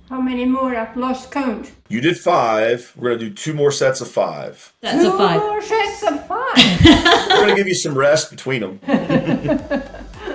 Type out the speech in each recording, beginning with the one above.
How many more? I've lost count. You did 5. We're going to do 2 more sets of 5. That's a 5. 2 more sets of 5. We're going to give you some rest between them.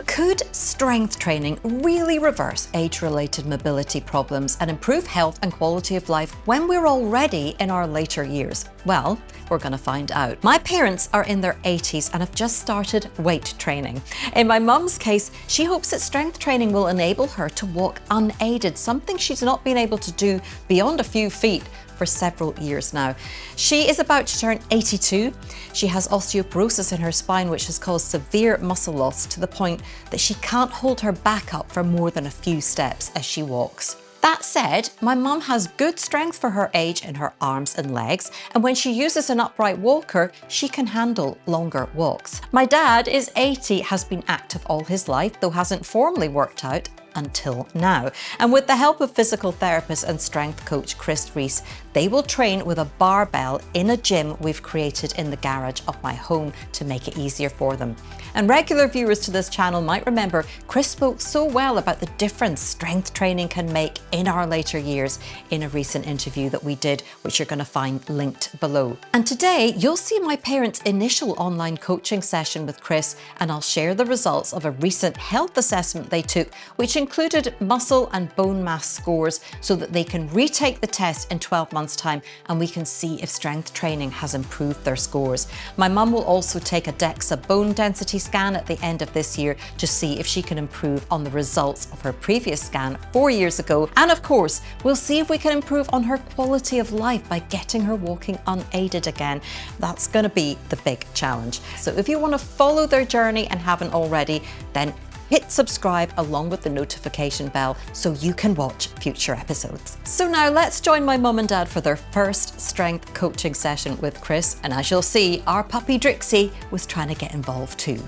Could strength training really reverse age-related mobility problems and improve health and quality of life when we're already in our later years? Well, we're going to find out. My parents are in their 80s and have just started weight training. In my mum's case, she hopes that strength training will enable her to walk unaided, something she's not been able to do beyond a few feet for several years now. She is about to turn 82. She has osteoporosis in her spine, which has caused severe muscle loss to the point that she can't hold her back up for more than a few steps as she walks. That said, my mum has good strength for her age in her arms and legs, and when she uses an upright walker, she can handle longer walks. My dad is 80, has been active all his life, though hasn't formally worked out until now. And with the help of physical therapist and strength coach Chris Reese, they will train with a barbell in a gym we've created in the garage of my home to make it easier for them. And regular viewers to this channel might remember Chris spoke so well about the difference strength training can make in our later years in a recent interview that we did, which you're going to find linked below. And today you'll see my parents' initial online coaching session with Chris, and I'll share the results of a recent health assessment they took, which included muscle and bone mass scores so that they can retake the test in 12 months' time and we can see if strength training has improved their scores. My mum will also take a DEXA bone density scan at the end of this year to see if she can improve on the results of her previous scan 4 years ago. And of course, we'll see if we can improve on her quality of life by getting her walking unaided again. That's going to be the big challenge. So if you want to follow their journey and haven't already, then hit subscribe along with the notification bell so you can watch future episodes. So now let's join my mum and dad for their first strength coaching session with Chris. And as you'll see, our puppy Drixie was trying to get involved too.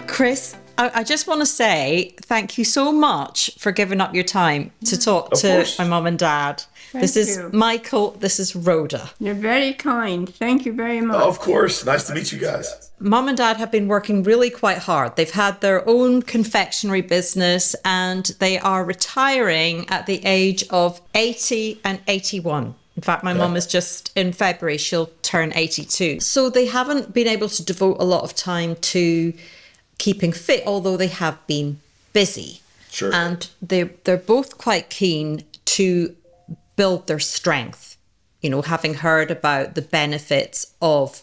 Chris, I just want to say thank you so much for giving up your time to talk to my mum and dad. This is Michael, this is Rhoda. You're very kind. Thank you very much. Of course. Nice to meet you guys. Mum and dad have been working really quite hard. They've had their own confectionery business and they are retiring at the age of 80 and 81. In fact, my mum is just in February, she'll turn 82. So they haven't been able to devote a lot of time to keeping fit, although they have been busy. Sure. And they're both quite keen to build their strength, you know, having heard about the benefits of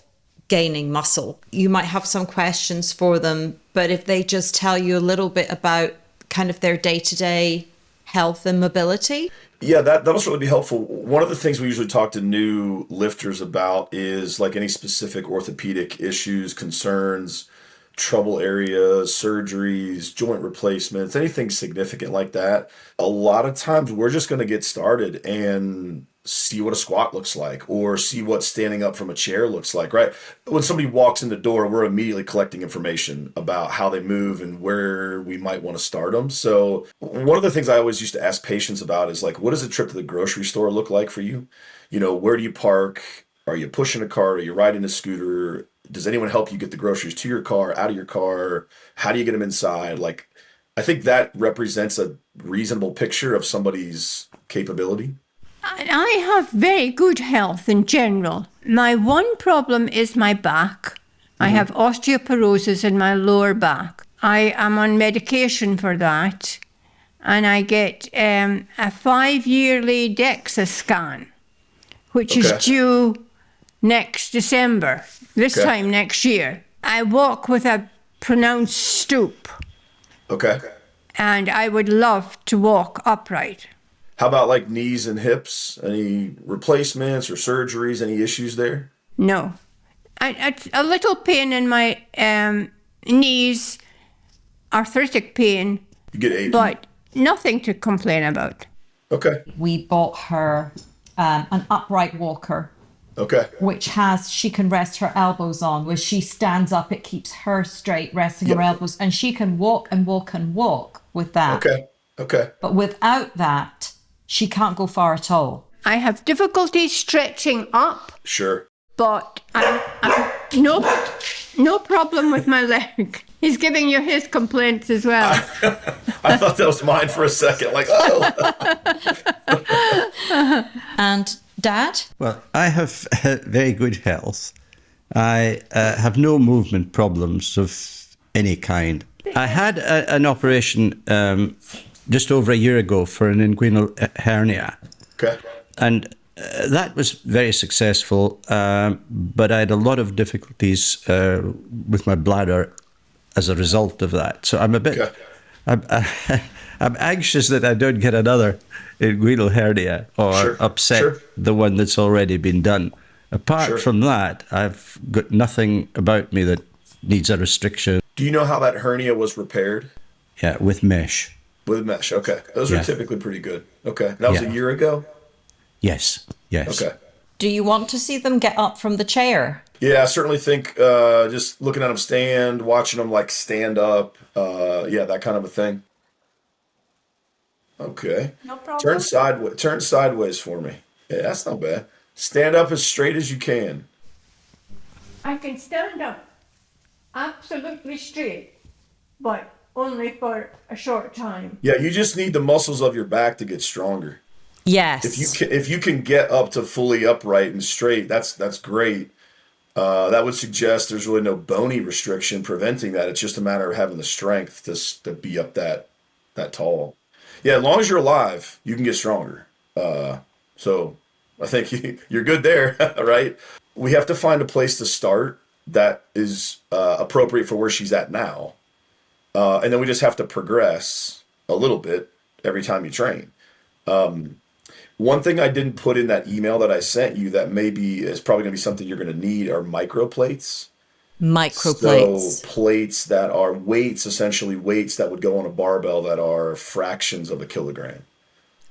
gaining muscle. You might have some questions for them, but if they just tell you a little bit about kind of their day-to-day health and mobility. Yeah, that'll certainly be helpful. One of the things we usually talk to new lifters about is like any specific orthopedic issues, concerns, trouble areas, surgeries, joint replacements, anything significant like that. A lot of times we're just going to get started and see what a squat looks like or see what standing up from a chair looks like, right? When somebody walks in the door, we're immediately collecting information about how they move and where we might want to start them. So one of the things I always used to ask patients about is like, what does a trip to the grocery store look like for you? You know, where do you park? Are you pushing a cart? Are you riding a scooter? Does anyone help you get the groceries to your car, out of your car? How do you get them inside? Like, I think that represents a reasonable picture of somebody's capability. I have very good health in general. My one problem is my back. I have osteoporosis in my lower back. I am on medication for that. And I get a 5-yearly DEXA scan, which is due next December, this time next year. I walk with a pronounced stoop. Okay. And I would love to walk upright. How about like knees and hips? Any replacements or surgeries? Any issues there? No. A little pain in my knees, arthritic pain. You get 80. But nothing to complain about. Okay. We bought her an upright walker. Okay. Which she can rest her elbows on. When she stands up, it keeps her straight, resting her elbows, and she can walk and walk and walk with that. Okay. But without that, she can't go far at all. I have difficulty stretching up. Sure. But I'm no problem with my leg. He's giving you his complaints as well. I thought that was mine for a second. Like, oh. And Dad? Well, I have very good health. I have no movement problems of any kind. I had an operation just over a year ago for an inguinal hernia. Okay. And that was very successful, but I had a lot of difficulties with my bladder as a result of that. So I'm a bit, I'm anxious that I don't get another inguinal hernia or upset the one that's already been done. Apart from that, I've got nothing about me that needs a restriction. Do you know how that hernia was repaired? Yeah, with mesh. With mesh, okay. Those are typically pretty good. Okay. That was a year ago? Yes, yes. Okay. Do you want to see them get up from the chair? Yeah, I certainly think just looking at them stand, watching them like stand up, that kind of a thing. Okay. No problem. Turn sideways for me. Yeah, that's not bad. Stand up as straight as you can. I can stand up absolutely straight, but only for a short time. Yeah, you just need the muscles of your back to get stronger. Yes. If you can get up to fully upright and straight, that's great. That would suggest there's really no bony restriction preventing that. It's just a matter of having the strength to be up that tall. Yeah, as long as you're alive, you can get stronger. So I think you're good there, right? We have to find a place to start that is appropriate for where she's at now. And then we just have to progress a little bit every time you train. One thing I didn't put in that email that I sent you that maybe is probably going to be something you're going to need are microplates. Microplates. So plates that are weights, essentially weights that would go on a barbell that are fractions of a kilogram.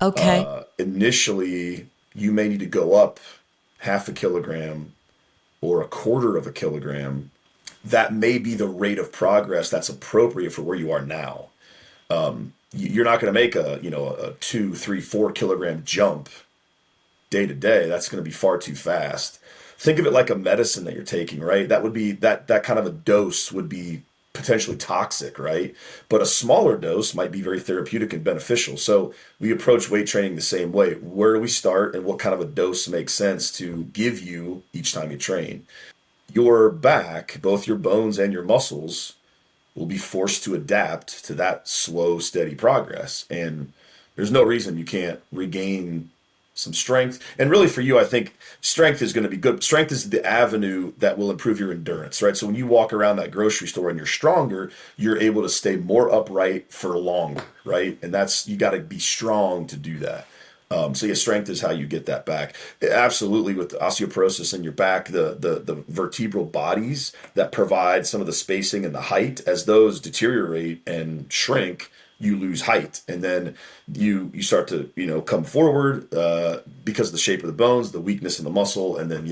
Okay. Initially, you may need to go up half a kilogram or a quarter of a kilogram. That may be the rate of progress that's appropriate for where you are now. You're not going to make a 2, 3, 4 kilogram jump day to day. That's going to be far too fast. Think of it like a medicine that you're taking, right? That would be that kind of a dose would be potentially toxic, right? But a smaller dose might be very therapeutic and beneficial. So we approach weight training the same way. Where do we start and what kind of a dose makes sense to give you each time you train? Your back, both your bones and your muscles, will be forced to adapt to that slow, steady progress. And there's no reason you can't regain some strength. And really for you, I think strength is going to be good. Strength is the avenue that will improve your endurance, right? So when you walk around that grocery store and you're stronger, you're able to stay more upright for longer, right? And you got to be strong to do that. Strength is how you get that back. Absolutely, with osteoporosis in your back, the vertebral bodies that provide some of the spacing and the height, as those deteriorate and shrink, you lose height. And then you start to, come forward because of the shape of the bones, the weakness in the muscle. And then,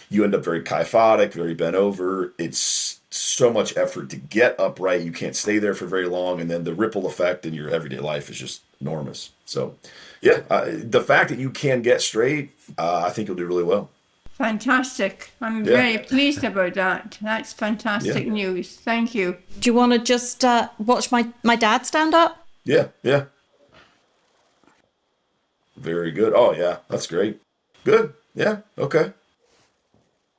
you end up very kyphotic, very bent over. It's so much effort to get upright. You can't stay there for very long. And then the ripple effect in your everyday life is just enormous. So, the fact that you can get straight, I think you'll do really well. Fantastic. I'm very pleased about that. That's fantastic news. Thank you. Do you want to just watch my dad stand up? Yeah. Very good. Oh, yeah, that's great. Good. Yeah, okay.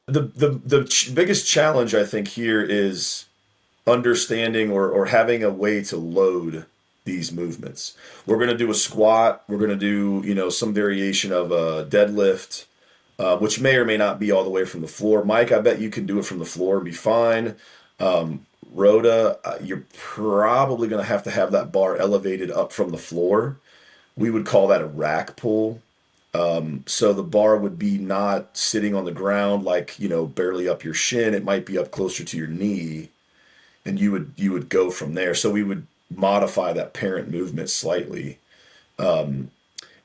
The biggest challenge, I think, here is understanding or having a way to load these movements. We're going to do a squat. We're going to do, some variation of a deadlift, which may or may not be all the way from the floor. Mike, I bet you can do it from the floor and be fine. Rhoda, you're probably going to have that bar elevated up from the floor. We would call that a rack pull. So the bar would be not sitting on the ground like, barely up your shin. It might be up closer to your knee, and you would go from there. So we would modify that parent movement slightly. And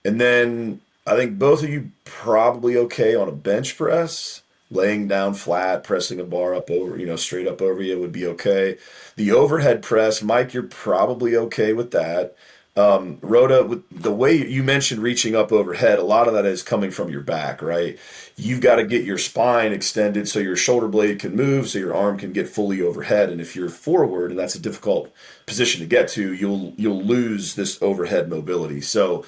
then I think both of you probably okay on a bench press, laying down flat, pressing a bar up over, straight up over you would be okay. The overhead press, Mike, you're probably okay with that. Rhoda, with the way you mentioned reaching up overhead, a lot of that is coming from your back, right? You've got to get your spine extended so your shoulder blade can move, so your arm can get fully overhead. And if you're forward, and that's a difficult position to get to, you'll lose this overhead mobility. So,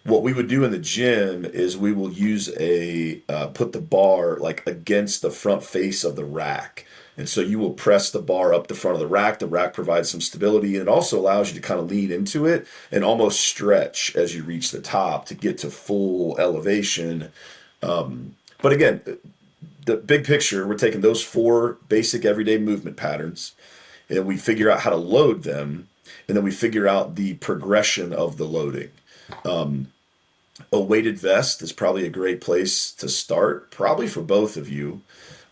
what we would do in the gym is we will use put the bar like against the front face of the rack. And so you will press the bar up the front of the rack. The rack provides some stability, and it also allows you to kind of lean into it and almost stretch as you reach the top to get to full elevation. But again, the big picture, we're taking those 4 basic everyday movement patterns, and we figure out how to load them, and then we figure out the progression of the loading. A weighted vest is probably a great place to start, probably for both of you.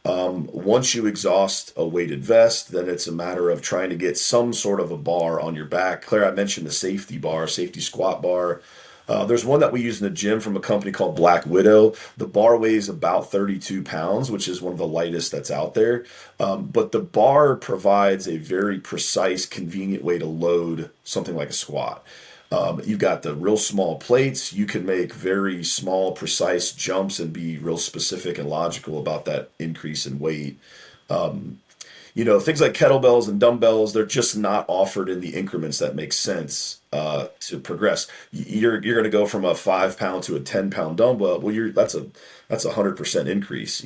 Once you exhaust a weighted vest, then it's a matter of trying to get some sort of a bar on your back. Claire, I mentioned the safety bar, safety squat bar. There's one that we use in the gym from a company called Black Widow. The bar weighs about 32 pounds, which is one of the lightest that's out there. But the bar provides a very precise, convenient way to load something like a squat. You've got the real small plates. You can make very small, precise jumps and be real specific and logical about that increase in weight. Things like kettlebells and dumbbells, they're just not offered in the increments that make sense to progress. You're going to go from a 5-pound to a 10-pound dumbbell. Well, that's a 100% increase.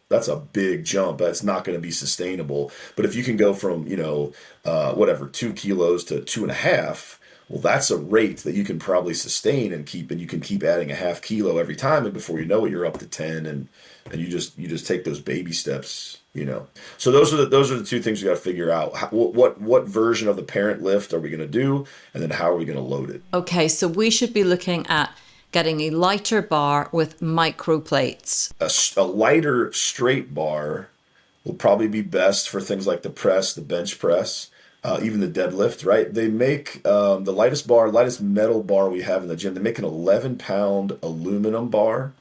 That's a big jump. That's not going to be sustainable. But if you can go from 2 kilos to 2.5. Well, that's a rate that you can probably sustain and you can keep adding a half kilo every time, and before you know it, you're up to 10, and you just take those baby steps. So those are the 2 things we got to figure out. What version of the parent lift are we going to do, and then how are we going to load it? Okay, so we should be looking at getting a lighter bar with microplates. A lighter straight bar will probably be best for things like the press, the bench press. Even the deadlift, right? They make the lightest metal bar we have in the gym. They make an 11-pound aluminum bar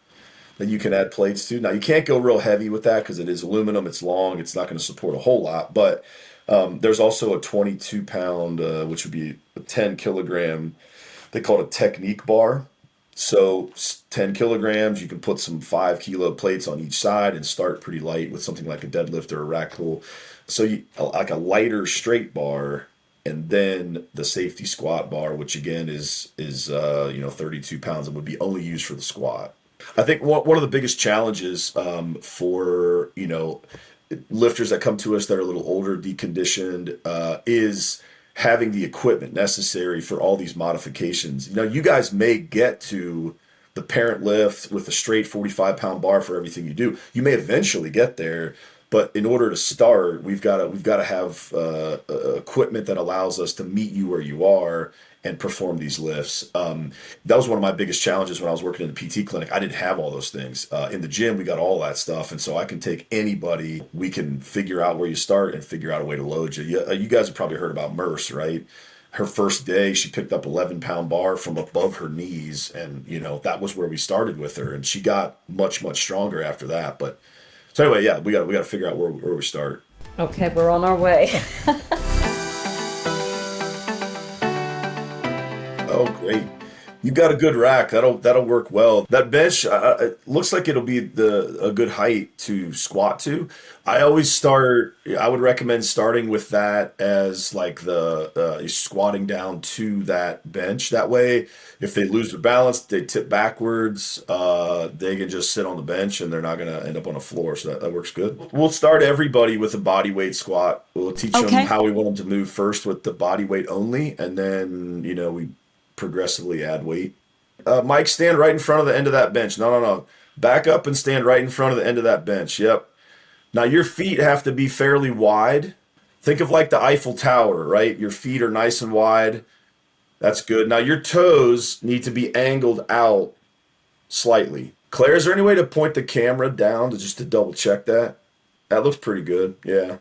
that you can add plates to. Now, you can't go real heavy with that because it is aluminum. It's long. It's not going to support a whole lot. But there's also a 22-pound, which would be a 10-kilogram. They call it a technique bar. So 10 kilograms, you can put some 5-kilo plates on each side and start pretty light with something like a deadlift or a rack pull. So like a lighter straight bar, and then the safety squat bar, which again is 32 pounds and would be only used for the squat. I think one of the biggest challenges for lifters that come to us that are a little older, deconditioned, is having the equipment necessary for all these modifications. You guys may get to the parent lift with a straight 45-pound bar for everything you do. You may eventually get there, but in order to start, we've got to have equipment that allows us to meet you where you are and perform these lifts. That was one of my biggest challenges when I was working in the PT clinic. I didn't have all those things. In the gym, we got all that stuff, and so I can take anybody. We can figure out where you start and figure out a way to load you. You guys have probably heard about Merce, right? Her first day, she picked up 11-pound bar from above her knees, and that was where we started with her, and she got much, much stronger after that. But so anyway, yeah, we got to figure out where we start. Okay, we're on our way. Oh, great. You got a good rack. That'll work well. That bench, it looks like it'll be a good height to squat to. I would recommend starting with that as like the squatting down to that bench. That way, if they lose their balance, they tip backwards, they can just sit on the bench and they're not going to end up on the floor. So that works good. We'll start everybody with a body weight squat. We'll teach them how we want them to move first with the body weight only. And then, we progressively add weight. Mike, stand right in front of the end of that bench. No. Back up and stand right in front of the end of that bench. Yep. Now your feet have to be fairly wide. Think of like the Eiffel Tower, right? Your feet are nice and wide. That's good. Now your toes need to be angled out slightly. Claire, is there any way to point the camera down to double check that? That looks pretty good. Yeah.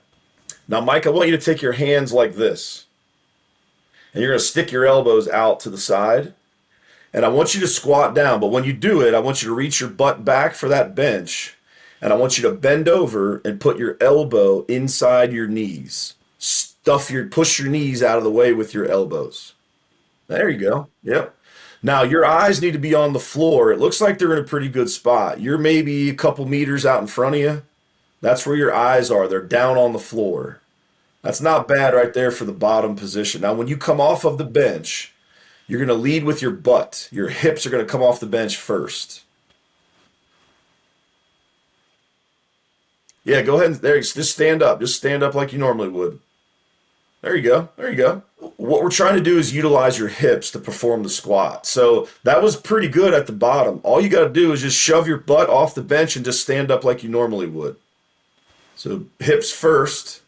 Now, Mike, I want you to take your hands like this. And you're going to stick your elbows out to the side. And I want you to squat down. But when you do it, I want you to reach your butt back for that bench. And I want you to bend over and put your elbow inside your knees. Push your knees out of the way with your elbows. There you go. Yep. Now your eyes need to be on the floor. It looks like they're in a pretty good spot. You're maybe a couple meters out in front of you. That's where your eyes are. They're down on the floor. That's not bad right there for the bottom position. Now, when you come off of the bench, you're going to lead with your butt. Your hips are going to come off the bench first. Yeah, go ahead and there. Just stand up. Just stand up like you normally would. There you go. There you go. What we're trying to do is utilize your hips to perform the squat. So that was pretty good at the bottom. All you got to do is just shove your butt off the bench and just stand up like you normally would. So hips first.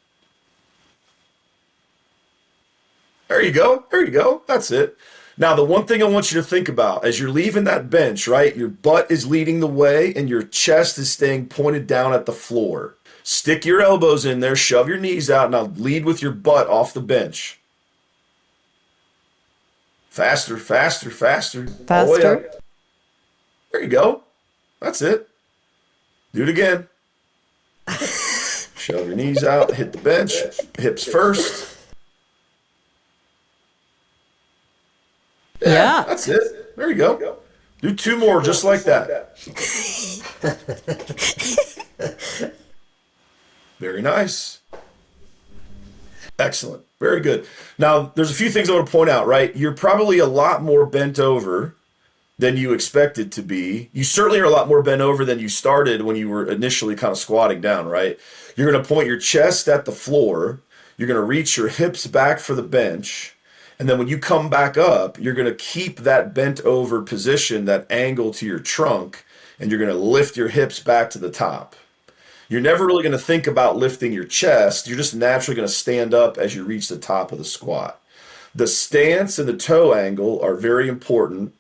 There you go. There you go. That's it. Now, the one thing I want you to think about as you're leaving that bench, right? Your butt is leading the way and your chest is staying pointed down at the floor. Stick your elbows in there, shove your knees out. Now lead with your butt off the bench. Faster, faster, faster. All the way up. There you go. That's it. Do it again. Shove your knees out, hit the bench, hips first. Yeah, that's it. There you go. Do two more just like that. Very nice. Excellent. Very good. Now, there's a few things I want to point out, right? You're probably a lot more bent over than you expected to be. You certainly are a lot more bent over than you started when you were initially kind of squatting down, right? You're going to point your chest at the floor. You're going to reach your hips back for the bench. And then when you come back up, you're going to keep that bent over position, that angle to your trunk, and you're going to lift your hips back to the top. You're never really going to think about lifting your chest. You're just naturally going to stand up as you reach the top of the squat. The stance and the toe angle are very important.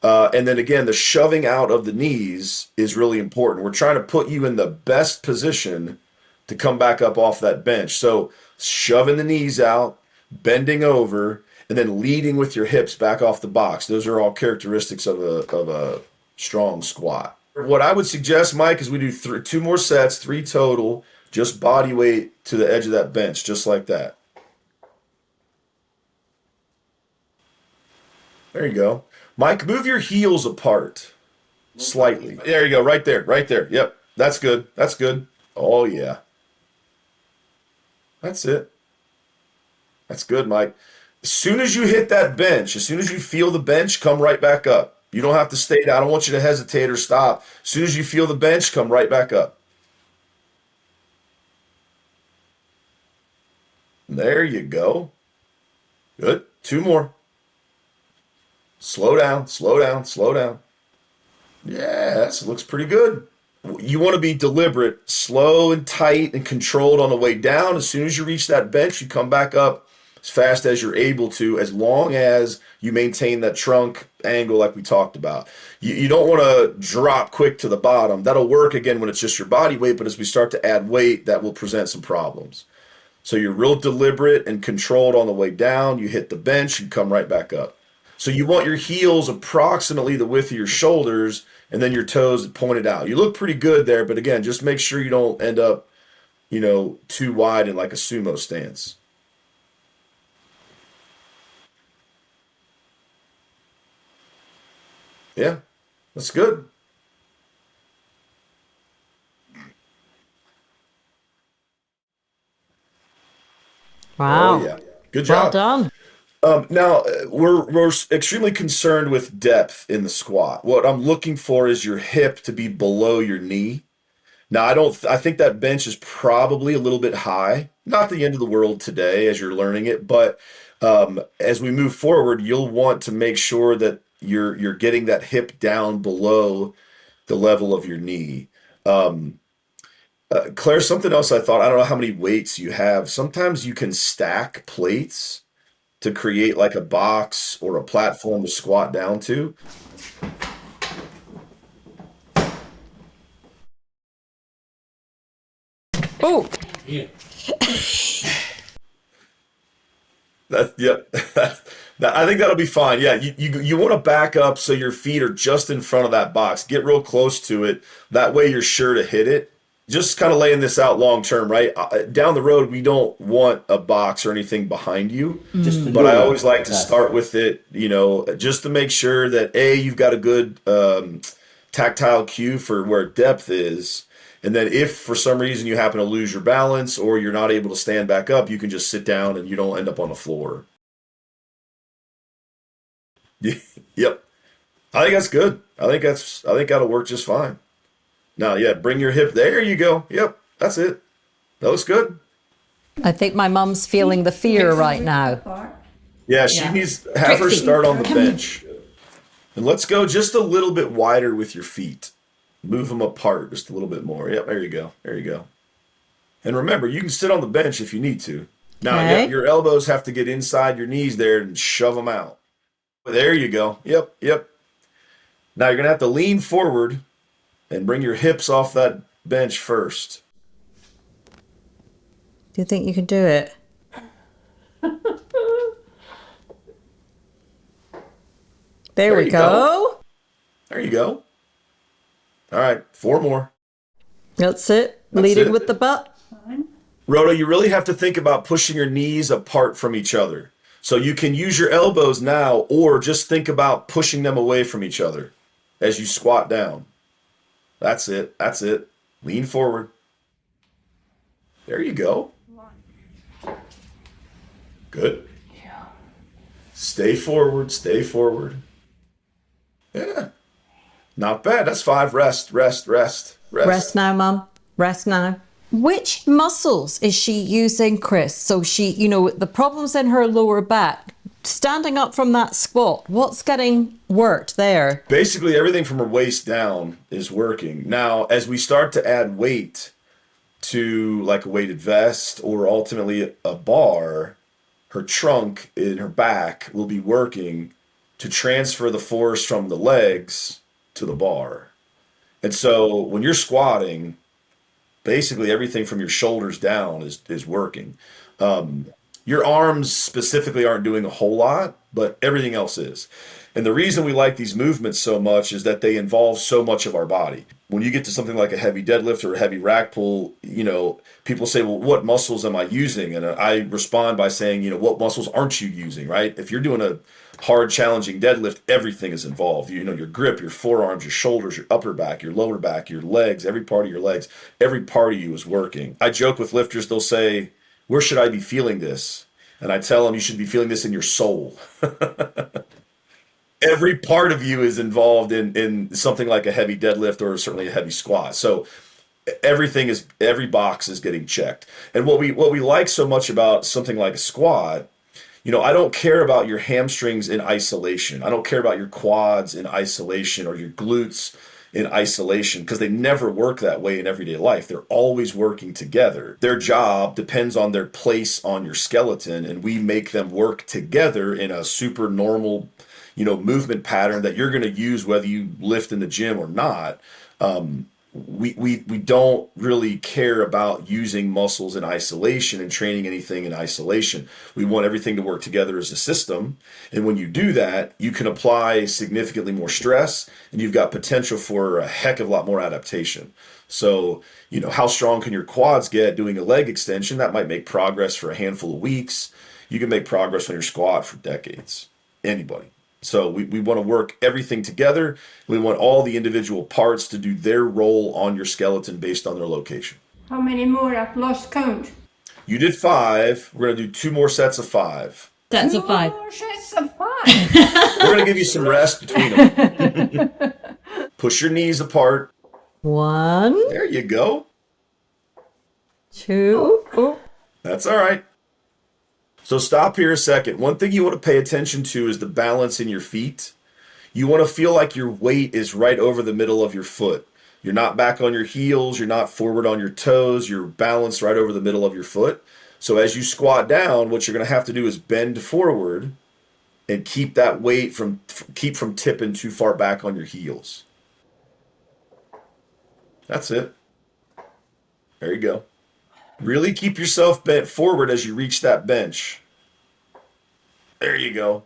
And then again, the shoving out of the knees is really important. We're trying to put you in the best position to come back up off that bench. So shoving the knees out, bending over, and then leading with your hips back off the box. Those are all characteristics of a strong squat. What I would suggest, Mike, is we do two more sets, 3 total, just body weight to the edge of that bench, just like that. There you go. Mike, move your heels apart slightly. There you go, right there, right there. Yep, that's good, that's good. Oh, yeah. That's it. That's good, Mike. As soon as you hit that bench, as soon as you feel the bench, come right back up. You don't have to stay down. I don't want you to hesitate or stop. As soon as you feel the bench, come right back up. There you go. Good. 2 more. Slow down, slow down, slow down. Yeah, that looks pretty good. You want to be deliberate, slow and tight and controlled on the way down. As soon as you reach that bench, you come back up as fast as you're able to, as long as you maintain that trunk angle like we talked about. You don't want to drop quick to the bottom. That'll work again when it's just your body weight, but as we start to add weight, that will present some problems. So you're real deliberate and controlled on the way down. You hit the bench, you come right back up. So you want your heels approximately the width of your shoulders and then your toes pointed out. You look pretty good there, but again, just make sure you don't end up, too wide in like a sumo stance. Yeah, that's good. Oh, Wow. yeah. Good Well job. done. Now, we're extremely concerned with depth in the squat. What I'm looking for is your hip to be below your knee. Now, I think that bench is probably a little bit high. Not the end of the world today as you're learning it, but as we move forward, you'll want to make sure that you're getting that hip down below the level of your knee. Claire, something else I thought, I don't know how many weights you have. Sometimes you can stack plates to create like a box or a platform to squat down to. Oh, Yep. I think that'll be fine. Yeah, you want to back up so your feet are just in front of that box. Get real close to it. That way you're sure to hit it. just kind of laying this out long term, right? Down the road, we don't want a box or anything behind you. But I always like to start with it, just to make sure that you've got a good tactile cue for where depth is. And then if for some reason you happen to lose your balance or you're not able to stand back up, you can just sit down and you don't end up on the floor. Yep. I think that's good. I think that'll work just fine. Now, bring your hip. There you go. Yep, that's it. That looks good. I think my mum's feeling the fear right now. Yeah, she needs to have her start on the bench. And let's go just a little bit wider with your feet. Move them apart just a little bit more. Yep, there you go. There you go. And remember, you can sit on the bench if you need to. Now, your elbows have to get inside your knees there and shove them out. There you go. Yep. Now you're going to have to lean forward and bring your hips off that bench first. Do you think you can do it? There we go. There you go. All right, 4 more. That's it. Leading with the butt. Rhoda, you really have to think about pushing your knees apart from each other. So you can use your elbows now, or just think about pushing them away from each other as you squat down. That's it. Lean forward. There you go. Good. Stay forward. Yeah. Not bad. That's 5. Rest. Rest now, Mum. Rest now. Which muscles is she using, Chris? So she, the problems in her lower back, standing up from that squat, what's getting worked there? Basically, everything from her waist down is working. Now, as we start to add weight to like a weighted vest or ultimately a bar, her trunk in her back will be working to transfer the force from the legs to the bar. And so when you're squatting, basically everything from your shoulders down is working. Your arms specifically aren't doing a whole lot, but everything else is. And the reason we like these movements so much is that they involve so much of our body. When you get to something like a heavy deadlift or a heavy rack pull, people say, well, what muscles am I using? And I respond by saying, what muscles aren't you using, right? If you're doing a hard, challenging deadlift, everything is involved. Your grip, your forearms, your shoulders, your upper back, your lower back, your legs, every part of your legs, every part of you is working. I joke with lifters, they'll say, where should I be feeling this? And I tell them, you should be feeling this in your soul. Every part of you is involved in something like a heavy deadlift or certainly a heavy squat. So every box is getting checked. And what we like so much about something like a squat, I don't care about your hamstrings in isolation. I don't care about your quads in isolation or your glutes in isolation, because they never work that way in everyday life. They're always working together. Their job depends on their place on your skeleton, and we make them work together in a super normal movement pattern that you're going to use whether you lift in the gym or not. We don't really care about using muscles in isolation and training anything in isolation. We want everything to work together as a system. And when you do that, you can apply significantly more stress, and you've got potential for a heck of a lot more adaptation. So, how strong can your quads get doing a leg extension? That might make progress for a handful of weeks. You can make progress on your squat for decades. Anybody. So we want to work everything together. We want all the individual parts to do their role on your skeleton based on their location. How many more? I've lost count. You did 5. We're going to do 2 more sets of 5. Sets of 5. 2 more sets of 5. We're going to give you some rest between them. Push your knees apart. 1. There you go. 2. Oh. That's all right. So stop here a second. One thing you want to pay attention to is the balance in your feet. You want to feel like your weight is right over the middle of your foot. You're not back on your heels. You're not forward on your toes. You're balanced right over the middle of your foot. So as you squat down, what you're going to have to do is bend forward and keep that weight from tipping too far back on your heels. That's it. There you go. Really keep yourself bent forward as you reach that bench. There you go.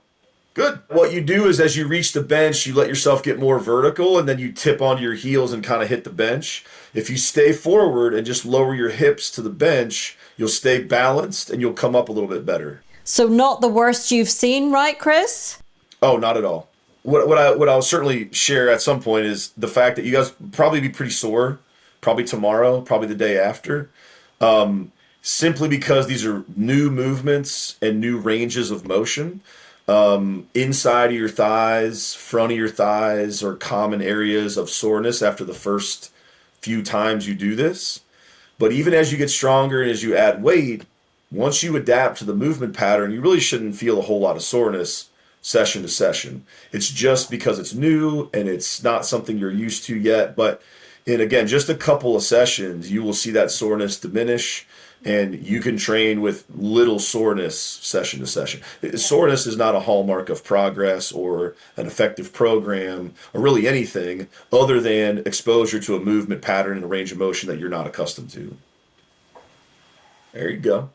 Good. What you do is as you reach the bench, you let yourself get more vertical and then you tip onto your heels and kind of hit the bench. If you stay forward and just lower your hips to the bench, you'll stay balanced and you'll come up a little bit better. So not the worst you've seen, right, Chris? Oh, not at all. What I'll certainly share at some point is the fact that you guys probably be pretty sore, probably tomorrow, probably the day after, simply because these are new movements and new ranges of motion. Inside of your thighs, front of your thighs are common areas of soreness after the first few times you do this. But even as you get stronger and as you add weight, once you adapt to the movement pattern, you really shouldn't feel a whole lot of soreness session to session. It's just because it's new and it's not something you're used to yet. But in, again, just a couple of sessions, you will see that soreness diminish and you can train with little soreness session to session. Soreness is not a hallmark of progress or an effective program or really anything other than exposure to a movement pattern and a range of motion that you're not accustomed to. There you go.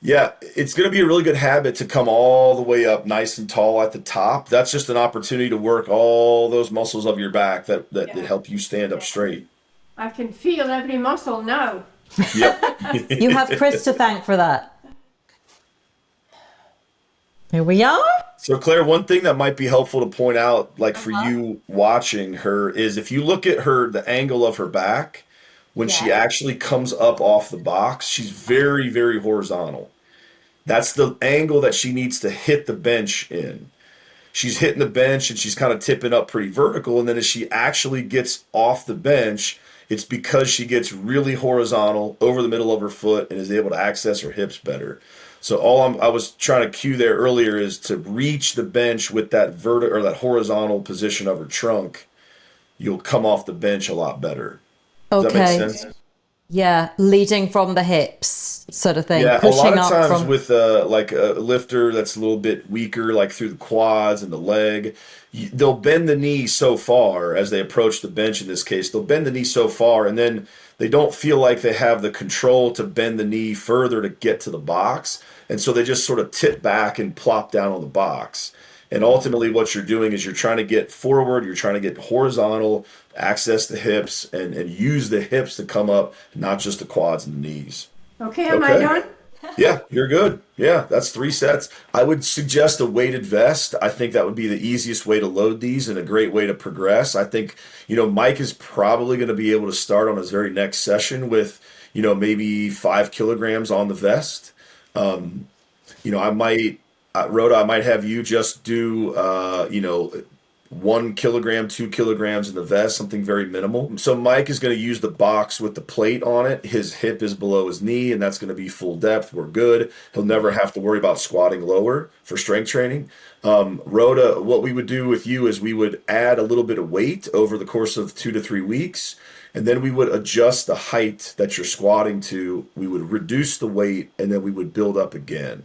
Yeah, it's going to be a really good habit to come all the way up nice and tall at the top. That's just an opportunity to work all those muscles of your back that help you stand up straight. I can feel every muscle now. Yep. You have Chris to thank for that. Here we are. So Claire, one thing that might be helpful to point out, like for you watching her, is if you look at her, the angle of her back, when she actually comes up off the box, she's very, very horizontal. That's the angle that she needs to hit the bench in. She's hitting the bench and she's kind of tipping up pretty vertical. And then as she actually gets off the bench, it's because she gets really horizontal over the middle of her foot and is able to access her hips better. So I was trying to cue there earlier is to reach the bench with that vertical or that horizontal position of her trunk. You'll come off the bench a lot better. Does that make sense? Yeah, leading from the hips sort of thing. Yeah, pushing a lot of times from... with like a lifter that's a little bit weaker, like through the quads and the leg, they'll bend the knee so far as they approach the bench in this case. They'll bend the knee so far and then they don't feel like they have the control to bend the knee further to get to the box. And so they just sort of tip back and plop down on the box. And ultimately what you're doing is you're trying to get forward, you're trying to get horizontal, access the hips, and use the hips to come up, not just the quads and the knees. Okay, am I done? Yeah, you're good. Yeah, that's 3 sets. I would suggest a weighted vest. I think that would be the easiest way to load these and a great way to progress. I think, Mike is probably going to be able to start on his very next session with, maybe 5 kilograms on the vest. Rhoda, I might have you just do, 1 kilogram, 2 kilograms in the vest, something very minimal. So Mike is going to use the box with the plate on it. His hip is below his knee, and that's going to be full depth. We're good. He'll never have to worry about squatting lower for strength training. Rhoda, what we would do with you is we would add a little bit of weight over the course of 2 to 3 weeks, and then we would adjust the height that you're squatting to. We would reduce the weight, and then we would build up again.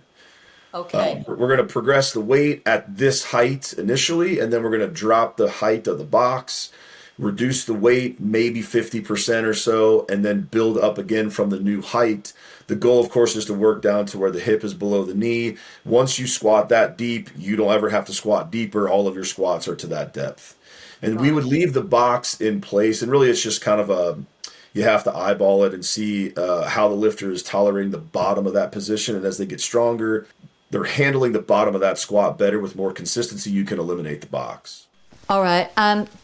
Okay. We're going to progress the weight at this height initially, and then we're going to drop the height of the box, reduce the weight maybe 50% or so, and then build up again from the new height. The goal, of course, is to work down to where the hip is below the knee. Once you squat that deep, you don't ever have to squat deeper. All of your squats are to that depth. And we would leave the box in place, and really it's just kind of you have to eyeball it and see how the lifter is tolerating the bottom of that position, and as they get stronger, they're handling the bottom of that squat better with more consistency, you can eliminate the box. All right.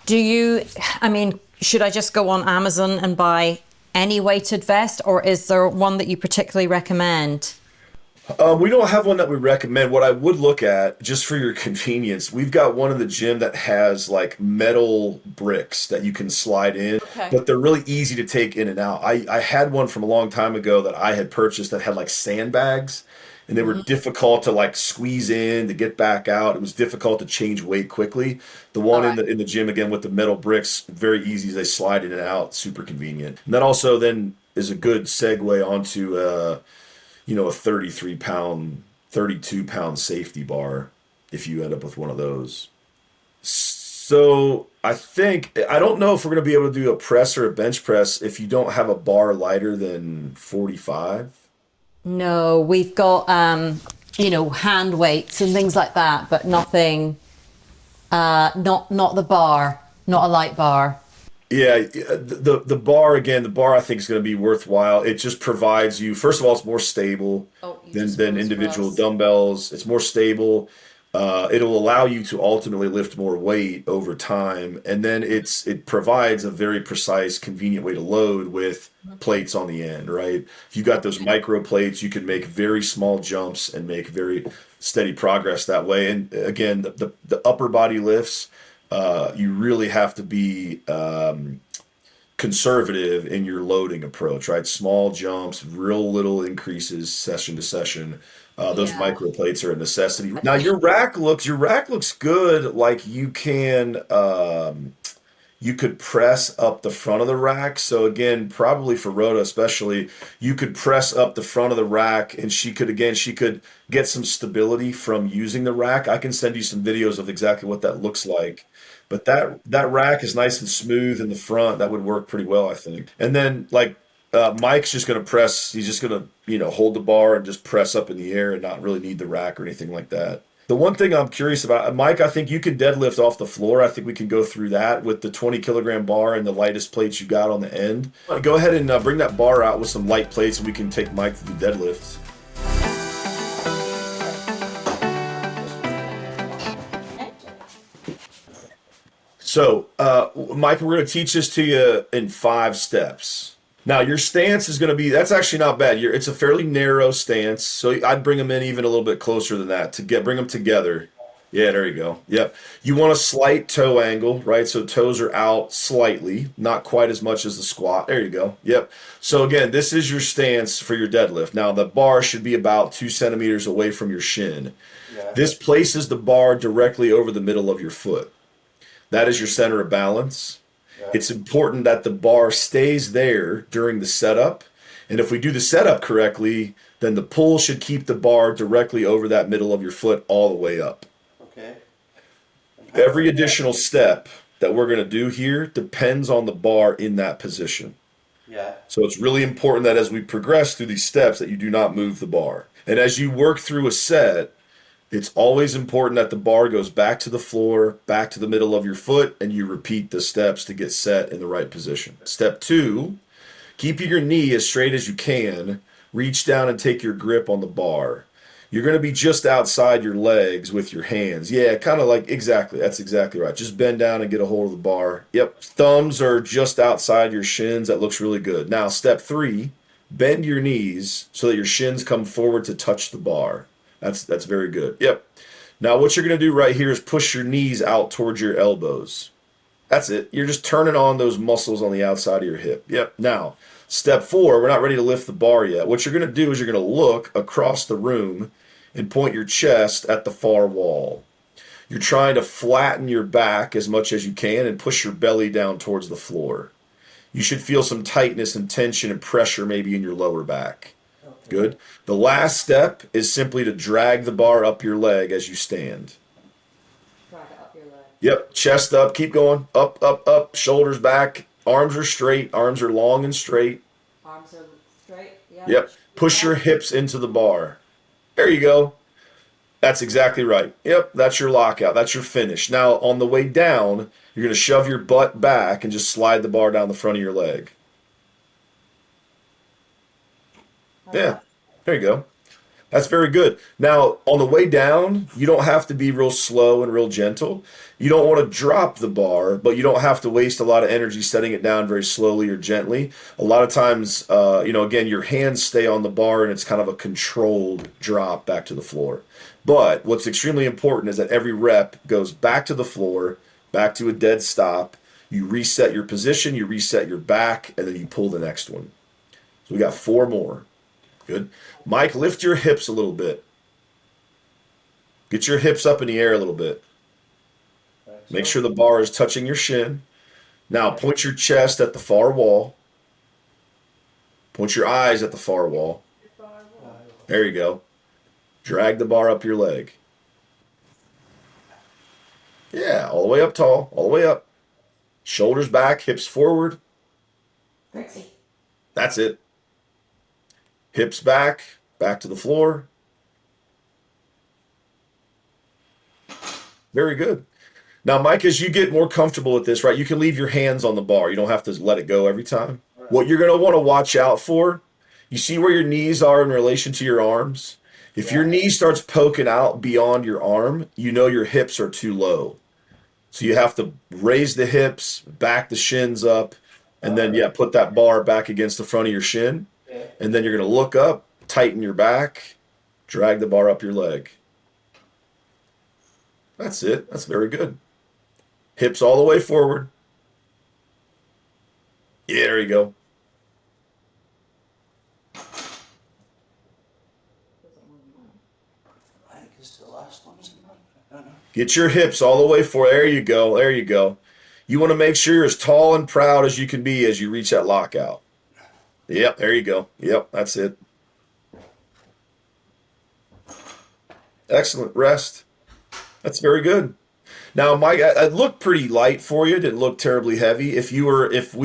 Should I just go on Amazon and buy any weighted vest, or is there one that you particularly recommend? We don't have one that we recommend. What I would look at, just for your convenience, we've got one in the gym that has like metal bricks that you can slide in, but they're really easy to take in and out. I had one from a long time ago that I had purchased that had like sandbags. And they were difficult to like squeeze in to get back out. It was difficult to change weight quickly. The one in the gym again with the metal bricks, very easy. They slide in and out, super convenient. And that also then is a good segue onto a 33-pound, 32-pound safety bar if you end up with one of those. So I don't know if we're going to be able to do a press or a bench press if you don't have a bar lighter than 45. No, we've got hand weights and things like that, but nothing, not the bar, not a light bar. Yeah, the bar, again, the bar I think is going to be worthwhile. It just provides you, first of all, it's more stable than individual dumbbells. It's more stable. It'll allow you to ultimately lift more weight over time, and then it provides a very precise, convenient way to load with plates on the end, right? If you got those micro plates, you can make very small jumps and make very steady progress that way. And again, the upper body lifts, you really have to be conservative in your loading approach, right? Small jumps, real little increases session to session. Those micro plates are a necessity. Now your rack looks good. Like you could press up the front of the rack. So again, probably for Rhoda especially, you could press up the front of the rack, and she could get some stability from using the rack. I can send you some videos of exactly what that looks like. But that rack is nice and smooth in the front. That would work pretty well, I think. And then Mike's just going to press. He's just going to hold the bar and just press up in the air and not really need the rack or anything like that. The one thing I'm curious about, Mike, I think you can deadlift off the floor. I think we can go through that with the 20 kilogram bar and the lightest plates you got on the end. Go ahead and bring that bar out with some light plates, and we can take Mike through the deadlifts. So, Mike, we're going to teach this to you in 5 steps. Now, your stance is going to be, that's actually not bad. It's a fairly narrow stance, so I'd bring them in even a little bit closer than that bring them together. Yeah, there you go. Yep. You want a slight toe angle, right? So toes are out slightly, not quite as much as the squat. There you go. Yep. So again, this is your stance for your deadlift. Now, the bar should be about 2 centimeters away from your shin. Yeah. This places the bar directly over the middle of your foot. That is your center of balance. Yeah. It's important that the bar stays there during the setup. And if we do the setup correctly, then the pull should keep the bar directly over that middle of your foot all the way up. Okay. Every additional step that we're going to do here depends on the bar in that position. Yeah. So it's really important that as we progress through these steps that you do not move the bar. And as you work through a set, it's always important that the bar goes back to the floor, back to the middle of your foot, and you repeat the steps to get set in the right position. Step 2, keep your knee as straight as you can. Reach down and take your grip on the bar. You're going to be just outside your legs with your hands. Yeah, kind of like, exactly. That's exactly right. Just bend down and get a hold of the bar. Yep. Thumbs are just outside your shins. That looks really good. Now, step 3, bend your knees so that your shins come forward to touch the bar. That's very good. Yep. Now what you're going to do right here is push your knees out towards your elbows. That's it. You're just turning on those muscles on the outside of your hip. Yep. Now, step 4, we're not ready to lift the bar yet. What you're going to do is you're going to look across the room and point your chest at the far wall. You're trying to flatten your back as much as you can and push your belly down towards the floor. You should feel some tightness and tension and pressure maybe in your lower back. Good. The last step is simply to drag the bar up your leg as you stand. Drag it up your leg. Yep. Chest up. Keep going. Up, up, up. Shoulders back. Arms are straight. Arms are long and straight. Arms are straight. Yeah. Yep. Push your hips into the bar. There you go. That's exactly right. Yep. That's your lockout. That's your finish. Now, on the way down, you're going to shove your butt back and just slide the bar down the front of your leg. Yeah, there you go. That's very good. Now, on the way down, you don't have to be real slow and real gentle. You don't want to drop the bar, but you don't have to waste a lot of energy setting it down very slowly or gently. A lot of times, again, your hands stay on the bar and it's kind of a controlled drop back to the floor. But what's extremely important is that every rep goes back to the floor, back to a dead stop. You reset your position, you reset your back, and then you pull the next one. So we got 4 more. Good. Mike, lift your hips a little bit. Get your hips up in the air a little bit. Make sure the bar is touching your shin. Now, point your chest at the far wall. Point your eyes at the far wall. There you go. Drag the bar up your leg. Yeah, all the way up tall, all the way up. Shoulders back, hips forward. That's it. Hips back, back to the floor. Very good. Now, Mike, as you get more comfortable with this, right, you can leave your hands on the bar. You don't have to let it go every time. What you're going to want to watch out for, you see where your knees are in relation to your arms? If your knee starts poking out beyond your arm, you know your hips are too low. So you have to raise the hips, back the shins up, and then, yeah, put that bar back against the front of your shin. And then you're going to look up, tighten your back, drag the bar up your leg. That's it. That's very good. Hips all the way forward. Yeah, there you go. Get your hips all the way forward. There you go. There you go. You want to make sure you're as tall and proud as you can be as you reach that lockout. Yep, there you go. Yep, that's it. Excellent. Rest. That's very good. Now, Mike, it looked pretty light for you. It didn't look terribly heavy. If we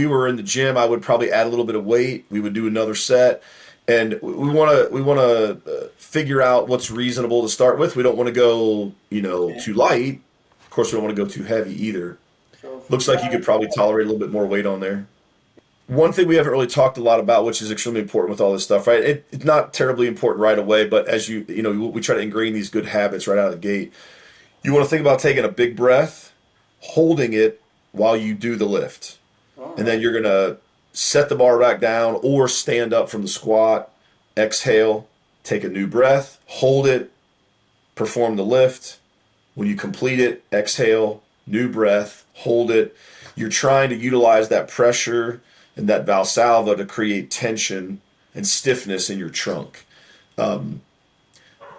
were in the gym, I would probably add a little bit of weight. We would do another set, and we want to figure out what's reasonable to start with. We don't want to go, too light. Of course, we don't want to go too heavy either. Looks like you could probably tolerate a little bit more weight on there. One thing we haven't really talked a lot about, which is extremely important with all this stuff, right? It's not terribly important right away, but as we try to ingrain these good habits right out of the gate. You want to think about taking a big breath, holding it while you do the lift. And then you're going to set the bar back down or stand up from the squat, exhale, take a new breath, hold it, perform the lift. When you complete it, exhale, new breath, hold it. You're trying to utilize that pressure and that Valsalva to create tension and stiffness in your trunk.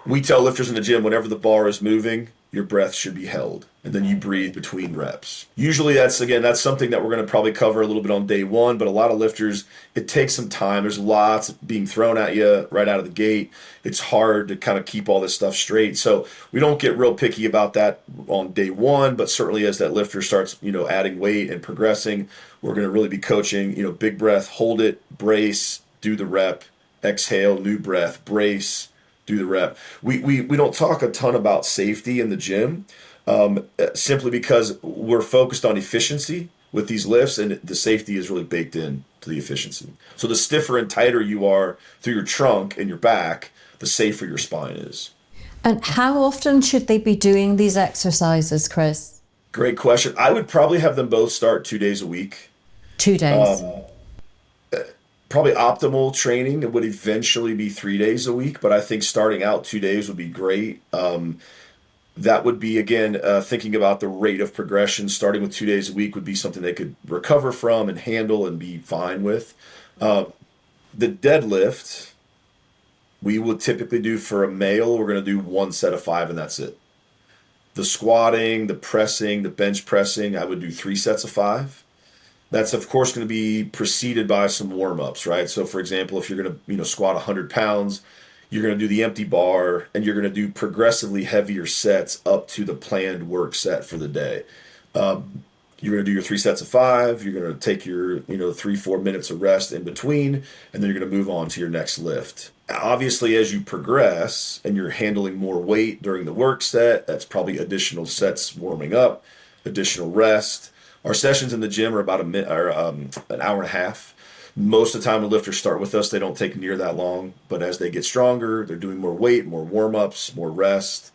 We tell lifters in the gym, whenever the bar is moving, your breath should be held, and then you breathe between reps. Usually that's something that we're going to probably cover a little bit on day one, but a lot of lifters, it takes some time. There's lots being thrown at you right out of the gate. It's hard to kind of keep all this stuff straight. So we don't get real picky about that on day one, but certainly as that lifter starts, adding weight and progressing, we're going to really be coaching, big breath, hold it, brace, do the rep, exhale, new breath, brace, do the rep. We don't talk a ton about safety in the gym, simply because we're focused on efficiency with these lifts, and the safety is really baked in to the efficiency. So the stiffer and tighter you are through your trunk and your back, the safer your spine is. And how often should they be doing these exercises, Chris? Great question. I would probably have them both start 2 days a week. 2 days. Probably optimal training would eventually be 3 days a week, but I think starting out 2 days would be great. That would be, again, thinking about the rate of progression. Starting with 2 days a week would be something they could recover from and handle and be fine with. The deadlift, we would typically do for a male, we're going to do 1 set of 5, and that's it. The squatting, the pressing, the bench pressing, I would do 3 sets of 5. That's, of course, going to be preceded by some warm-ups, right? So, for example, if you're going to squat 100 pounds, you're going to do the empty bar, and you're going to do progressively heavier sets up to the planned work set for the day. You're going to do your 3 sets of 5. You're going to take your 3-4 minutes of rest in between, and then you're going to move on to your next lift. Obviously, as you progress and you're handling more weight during the work set, that's probably additional sets warming up, additional rest. Our sessions in the gym are about an hour and a half. Most of the time the lifters start with us, they don't take near that long. But as they get stronger, they're doing more weight, more warm-ups, more rest.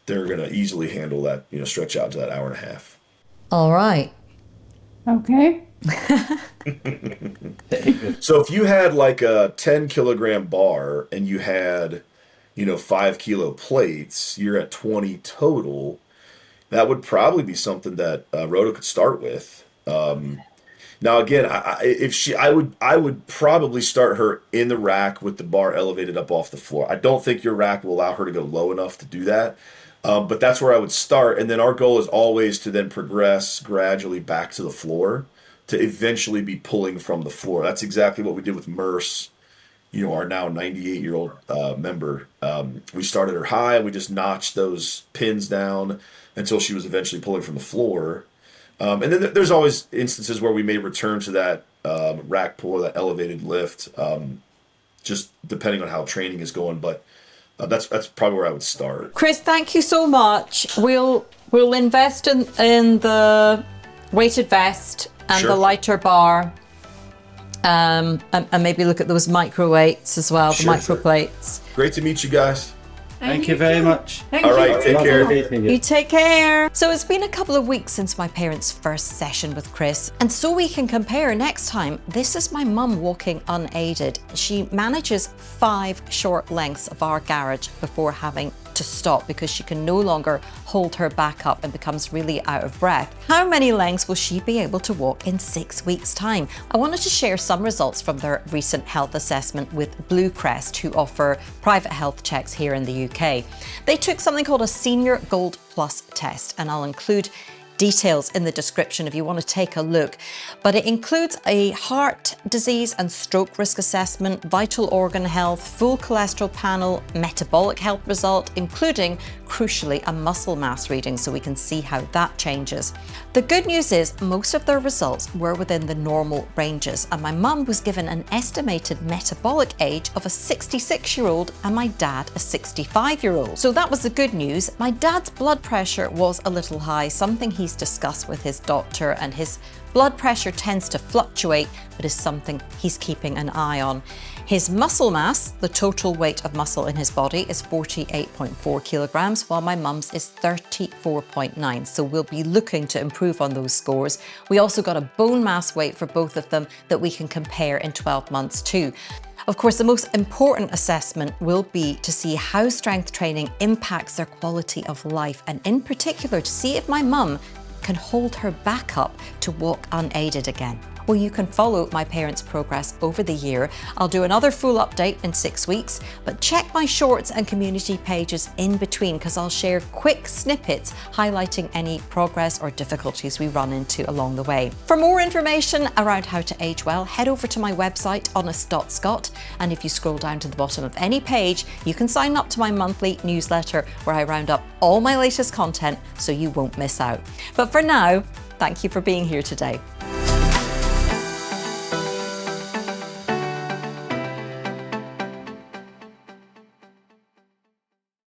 They're going to easily handle that, stretch out to that hour and a half. All right. Okay. So if you had like a 10-kilogram bar and you had, 5-kilo plates, you're at 20 total. That would probably be something that Rhoda could start with. Now, again, I would probably start her in the rack with the bar elevated up off the floor. I don't think your rack will allow her to go low enough to do that, but that's where I would start. And then our goal is always to then progress gradually back to the floor to eventually be pulling from the floor. That's exactly what we did with Merce, our now 98-year-old member. We started her high, and we just notched those pins down until she was eventually pulling from the floor. And then there's always instances where we may return to that rack pull or that elevated lift, just depending on how training is going. But That's probably where I would start. Chris, thank you so much. We'll invest in the weighted vest and the lighter bar, and maybe look at those microweights as well, the microplates. Great to meet you guys. Thank you very much. All right, take care. You take care. So it's been a couple of weeks since my parents' first session with Chris, and so we can compare next time. This is my mum walking unaided. She manages 5 short lengths of our garage before having to stop because she can no longer hold her back up and becomes really out of breath. How many lengths will she be able to walk in 6 weeks' time? I wanted to share some results from their recent health assessment with Blue Crest, who offer private health checks here in the UK. They took something called a Senior Gold Plus test, and I'll include details in the description if you want to take a look. But it includes a heart disease and stroke risk assessment, vital organ health, full cholesterol panel, metabolic health result, including, crucially, a muscle mass reading so we can see how that changes. The good news is most of their results were within the normal ranges, and my mum was given an estimated metabolic age of a 66-year-old and my dad a 65-year-old. So that was the good news. My dad's blood pressure was a little high, something he's discussed with his doctor, and his blood pressure tends to fluctuate, but is something he's keeping an eye on. His muscle mass, the total weight of muscle in his body, is 48.4 kilograms, while my mum's is 34.9. So we'll be looking to improve on those scores. We also got a bone mass weight for both of them that we can compare in 12 months too. Of course, the most important assessment will be to see how strength training impacts their quality of life, and in particular to see if my mum can hold her back up to walk unaided again. Well, you can follow my parents' progress over the year. I'll do another full update in 6 weeks, but check my shorts and community pages in between because I'll share quick snippets highlighting any progress or difficulties we run into along the way. For more information around how to age well, head over to my website, honest.scot, and if you scroll down to the bottom of any page, you can sign up to my monthly newsletter where I round up all my latest content so you won't miss out. But for now, thank you for being here today.